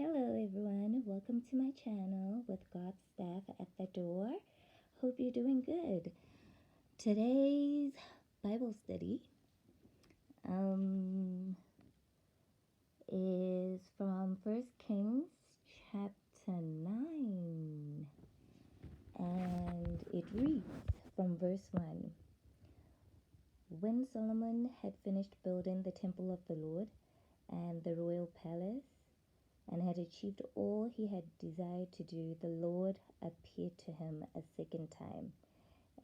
Hello everyone, welcome to my channel with God's staff at the door. Hope you're doing good. Today's Bible study is from 1 Kings chapter 9, and it reads from verse 1. When Solomon had finished building the temple of the Lord and the royal palace, and had achieved all he had desired to do, the Lord appeared to him a second time,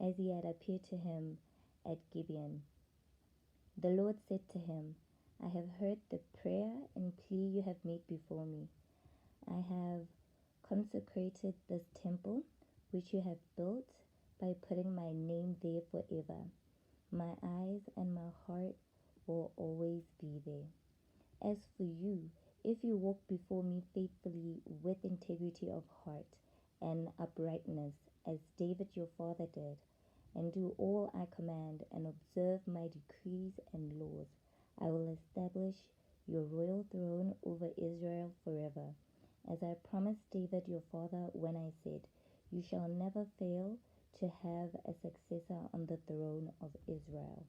as he had appeared to him at Gibeon. The Lord said to him, I have heard the prayer and plea you have made before me. I have consecrated this temple which you have built by putting my name there forever. My eyes and my heart will always be there. As for you, if you walk before me faithfully with integrity of heart and uprightness, as David your father did, and do all I command and observe my decrees and laws, I will establish your royal throne over Israel forever, as I promised David your father when I said, you shall never fail to have a successor on the throne of Israel.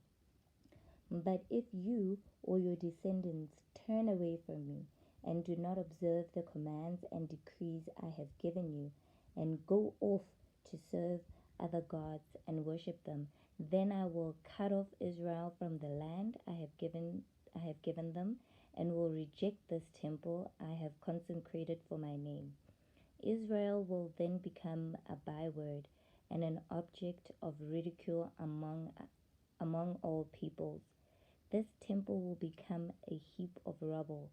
But if you or your descendants turn away from me and do not observe the commands and decrees I have given you, and go off to serve other gods and worship them, then I will cut off Israel from the land I have given them, and will reject this temple I have consecrated for my name. Israel will then become a byword and an object of ridicule among all peoples. This temple will become a heap of rubble.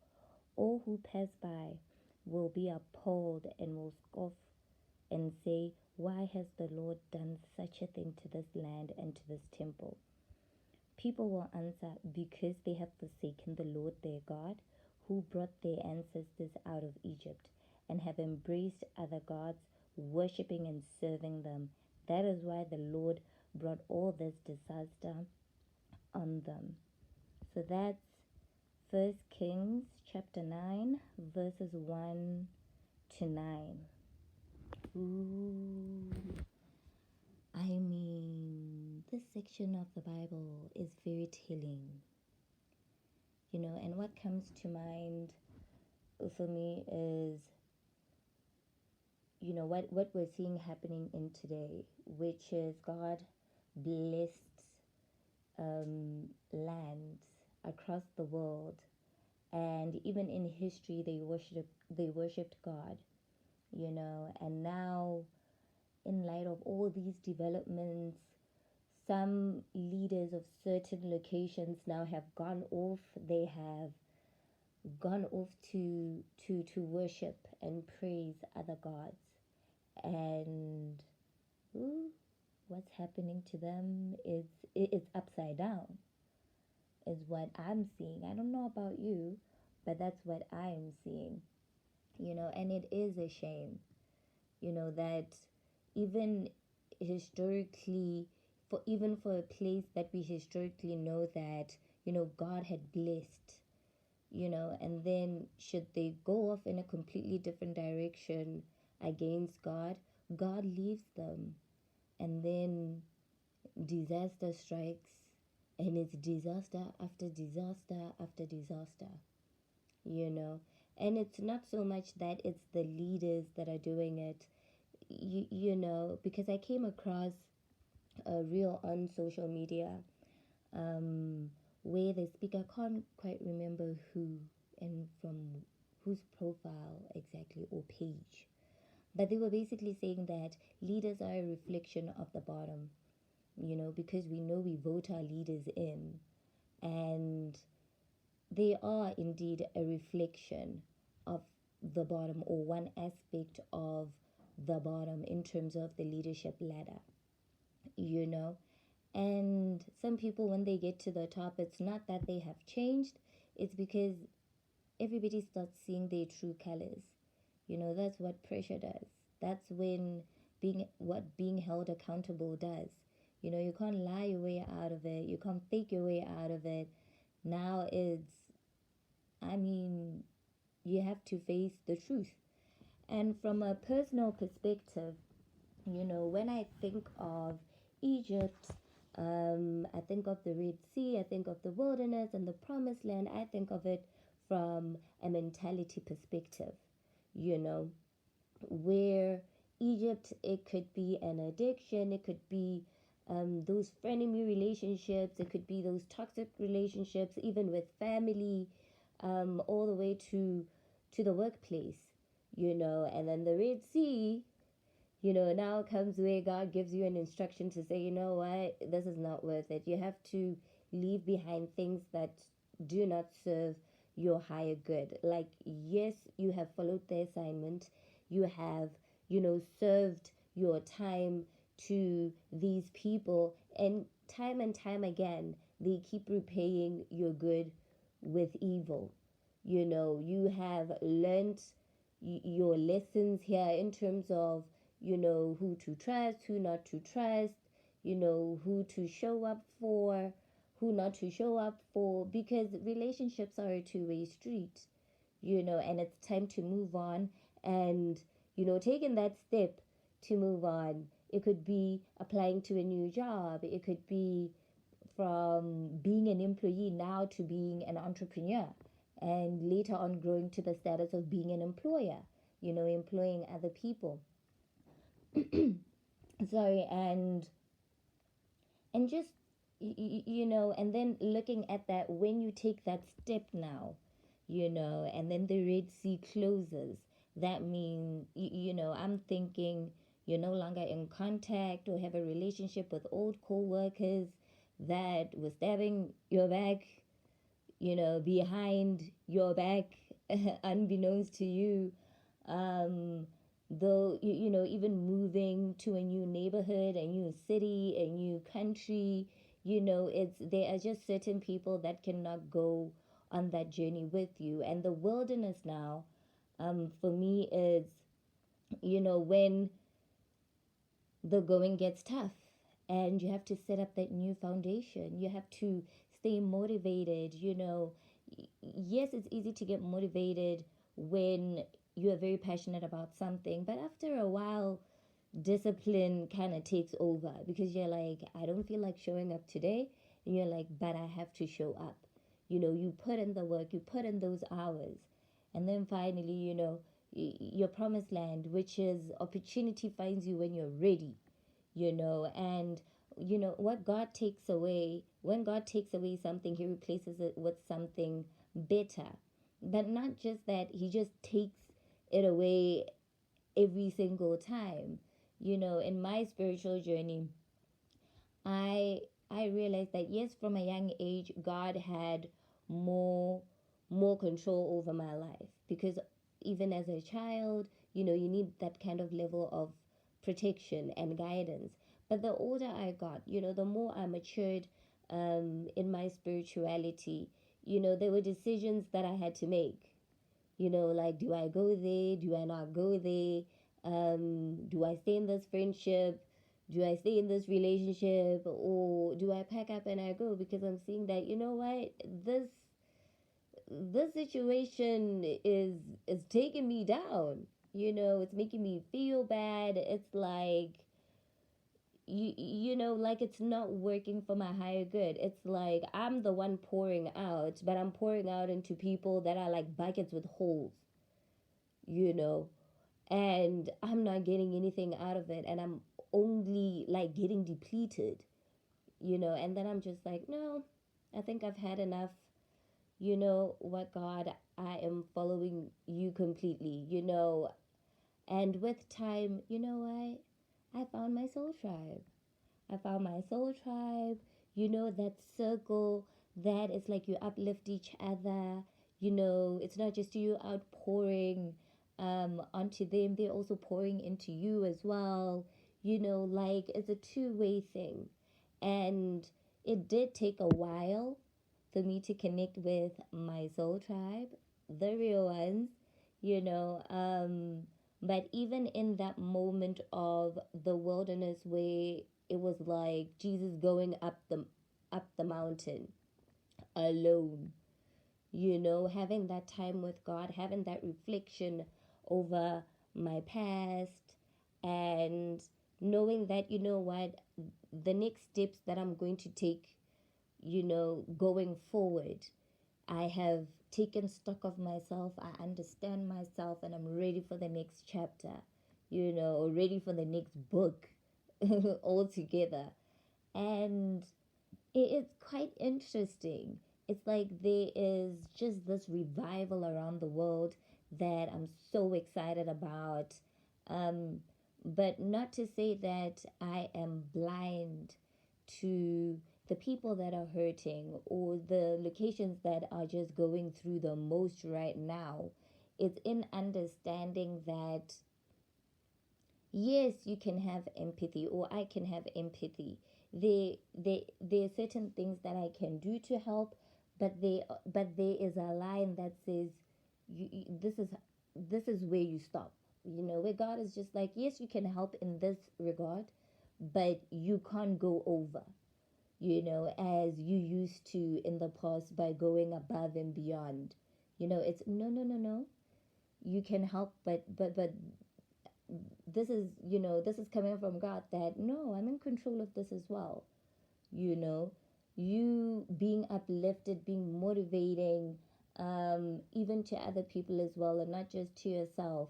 All who pass by will be appalled and will scoff and say, why has the Lord done such a thing to this land and to this temple? People will answer, because they have forsaken the Lord their God, who brought their ancestors out of Egypt, and have embraced other gods, worshipping and serving them. That is why the Lord brought all this disaster on them. So that's 1 Kings chapter 9, verses 1 to 9. Ooh. This section of the Bible is very telling. And what comes to mind for me is, what we're seeing happening in today, which is God blessed lands across the world, and even in history they worshipped God, and now, in light of all these developments, some leaders of certain locations now have gone off. They have gone off to worship and praise other gods, and what's happening to them is it's upside down, is what I'm seeing. I don't know about you, but that's what I am seeing. And it is a shame, that even historically, for a place that we historically know that, God had blessed, and then should they go off in a completely different direction against God, God leaves them, and then disaster strikes, and it's disaster after disaster after disaster, and it's not so much that it's the leaders that are doing it, because I came across a reel on social media, where the speaker, can't quite remember who and from whose profile exactly or page, but they were basically saying that leaders are a reflection of the bottom, because we know we vote our leaders in, and they are indeed a reflection of the bottom, or one aspect of the bottom in terms of the leadership ladder, and some people, when they get to the top, it's not that they have changed, it's because everybody starts seeing their true colors. That's what pressure does. That's when being held accountable does. You can't lie your way out of it, you can't fake your way out of it. Now it's, You have to face the truth. And from a personal perspective, when I think of Egypt, I think of the Red Sea, I think of the wilderness and the promised land. I think of it from a mentality perspective, you know, where Egypt, it could be an addiction, it could be those frenemy relationships, it could be those toxic relationships, even with family, all the way to the workplace, and then the Red Sea, now comes where God gives you an instruction to say, you know what, this is not worth it. You have to leave behind things that do not serve your higher good. Like, yes, you have followed the assignment, you have, served your time to these people, and time again, they keep repaying your good with evil. You have learned your lessons here in terms of who to trust, who not to trust, who to show up for, who not to show up for, because relationships are a two-way street, and it's time to move on. And taking that step to move on, it could be applying to a new job, it could be from being an employee now to being an entrepreneur, and later on growing to the status of being an employer, employing other people. Sorry, and just and then looking at that, when you take that step now, and then the Red Sea closes, that means I'm thinking you're no longer in contact or have a relationship with old co-workers that were stabbing your back, behind your back, unbeknownst to you. um Though even moving to a new neighborhood, a new city, a new country, it's there are just certain people that cannot go on that journey with you. And the wilderness now, for me, is when the going gets tough and you have to set up that new foundation, you have to stay motivated. Yes, it's easy to get motivated when you are very passionate about something, but after a while, discipline kind of takes over, because you're like, I don't feel like showing up today, and you're like, but I have to show up. You put in the work, you put in those hours, and then finally, your promised land, which is opportunity, finds you when you're ready. And what God takes away, when God takes away something, he replaces it with something better. But not just that, he just takes it away every single time. In my spiritual journey, I I realized that, yes, from a young age, God had more more control over my life, because even as a child, you need that kind of level of protection and guidance. But the older I got, the more I matured in my spirituality, there were decisions that I had to make. Like, do I go there? Do I not go there? Do I stay in this friendship? Do I stay in this relationship, or do I pack up and I go? Because I'm seeing that, what, this situation is taking me down. It's making me feel bad. It's like, like, it's not working for my higher good. It's like I'm the one pouring out, but I'm pouring out into people that are like buckets with holes, you know and I'm not getting anything out of it, and I'm only like getting depleted. And then I'm just like, no, I think I've had enough. What, God, I am following you completely. And with time, I found my soul tribe. I found my soul tribe, that circle that is like you uplift each other. It's not just you outpouring onto them, they're also pouring into you as well. Like, it's a two-way thing. And it did take a while for me to connect with my soul tribe, the real ones, you know. But even in that moment of the wilderness, where it was like Jesus going up the mountain alone, having that time with God, having that reflection over my past, and knowing that, what, the next steps that I'm going to take, going forward, I have taken stock of myself, I understand myself, and I'm ready for the next chapter, or ready for the next book altogether. And it's quite interesting. It's like there is just this revival around the world that I'm so excited about. Um, but not to say that I am blind to the people that are hurting or the locations that are just going through the most right now. It's in understanding that yes, you can have empathy, or I can have empathy. There are certain things that I can do to help, but there is a line that says, this is where you stop. Where God is just like, yes, you can help in this regard, but you can't go over. As you used to in the past by going above and beyond. It's no, no, no, no. You can help, but this is coming from God, that no, I'm in control of this as well. you know you being uplifted, being motivating, even to other people as well, and not just to yourself,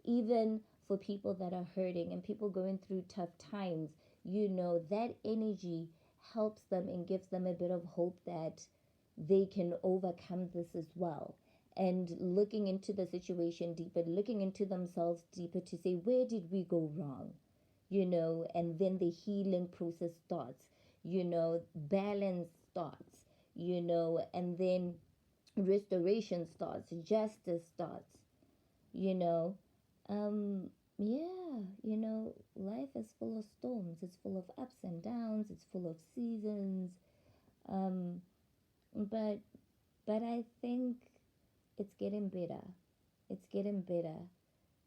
even for people that are hurting and people going through tough times. That energy helps them and gives them a bit of hope that they can overcome this as well. And looking into the situation deeper, looking into themselves deeper to say, where did we go wrong? And then the healing process starts, balance starts, and then restoration starts, justice starts, you know. Yeah, life is full of storms, it's full of ups and downs, it's full of seasons. Um, but I think it's getting better. It's getting better.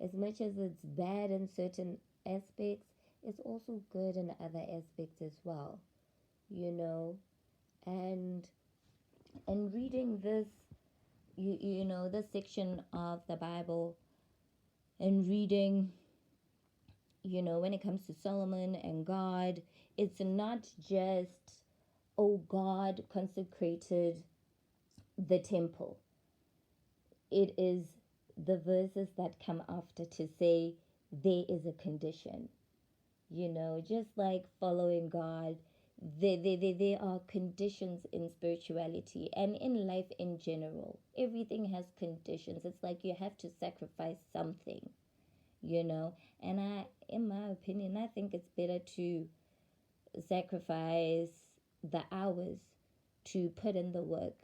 As much as it's bad in certain aspects, it's also good in other aspects as well. You know, and reading this, this section of the Bible, and reading, when it comes to Solomon and God, it's not just, oh, God consecrated the temple. It is the verses that come after to say there is a condition. Just like following God, there are conditions in spirituality and in life in general. Everything has conditions. It's like you have to sacrifice something, and in my opinion, I think it's better to sacrifice the hours to put in the work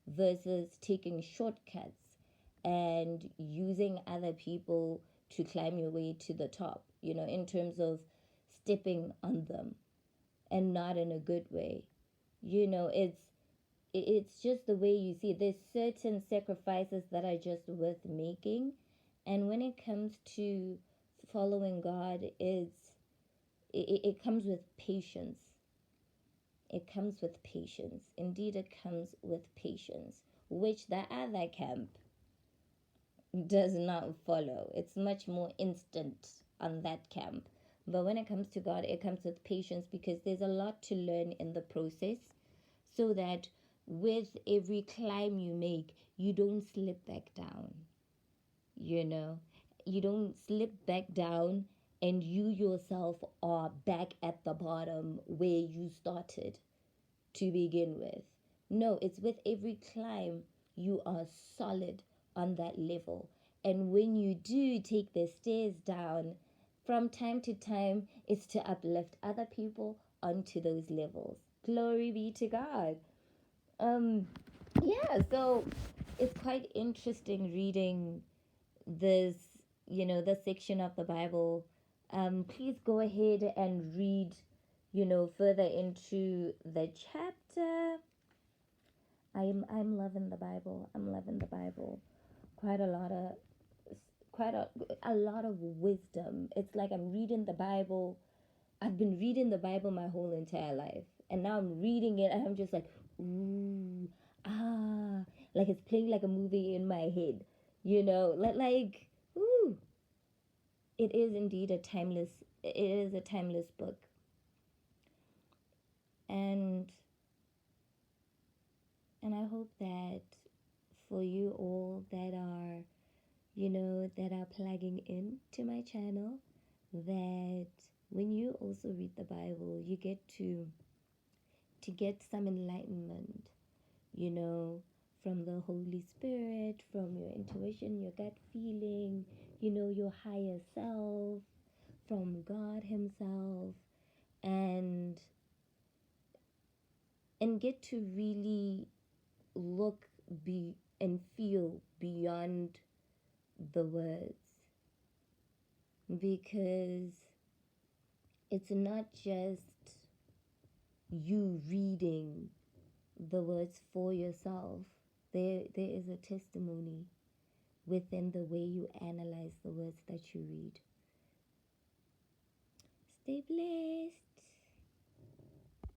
versus taking shortcuts and using other people to climb your way to the top, in terms of stepping on them, and not in a good way. It's just the way you see it. There's certain sacrifices that are just worth making, and when it comes to following God, it comes with patience. It comes with patience. Indeed, it comes with patience, which the other camp does not follow. It's much more instant on that camp. But when it comes to God, it comes with patience, because there's a lot to learn in the process, so that with every climb you make, you don't slip back down. You know, you don't slip back down and you yourself are back at the bottom where you started to begin with. No, it's with every climb you are solid on that level. And when you do take the stairs down, from time to time, it's to uplift other people onto those levels. Glory be to God. Um, yeah, so it's quite interesting reading this, this section of the Bible. Please go ahead and read, further into the chapter. I'm loving the Bible. I'm loving the Bible. Quite a lot of quite a lot of wisdom. It's like I'm reading the Bible. I've been reading the Bible my whole entire life, and now I'm reading it, and I'm just like, ooh, ah, like it's playing like a movie in my head, you know, like ooh, it is indeed a timeless, it is a timeless book. And I hope that for you all that are, you know, that are plugging in to my channel, that when you also read the Bible, you get to get some enlightenment, you know, from the Holy Spirit, from your intuition, your gut feeling, you know, your higher self, from God Himself, and get to really look be and feel beyond the words, because it's not just you reading the words for yourself. There is a testimony within the way you analyze the words that you read. Stay blessed.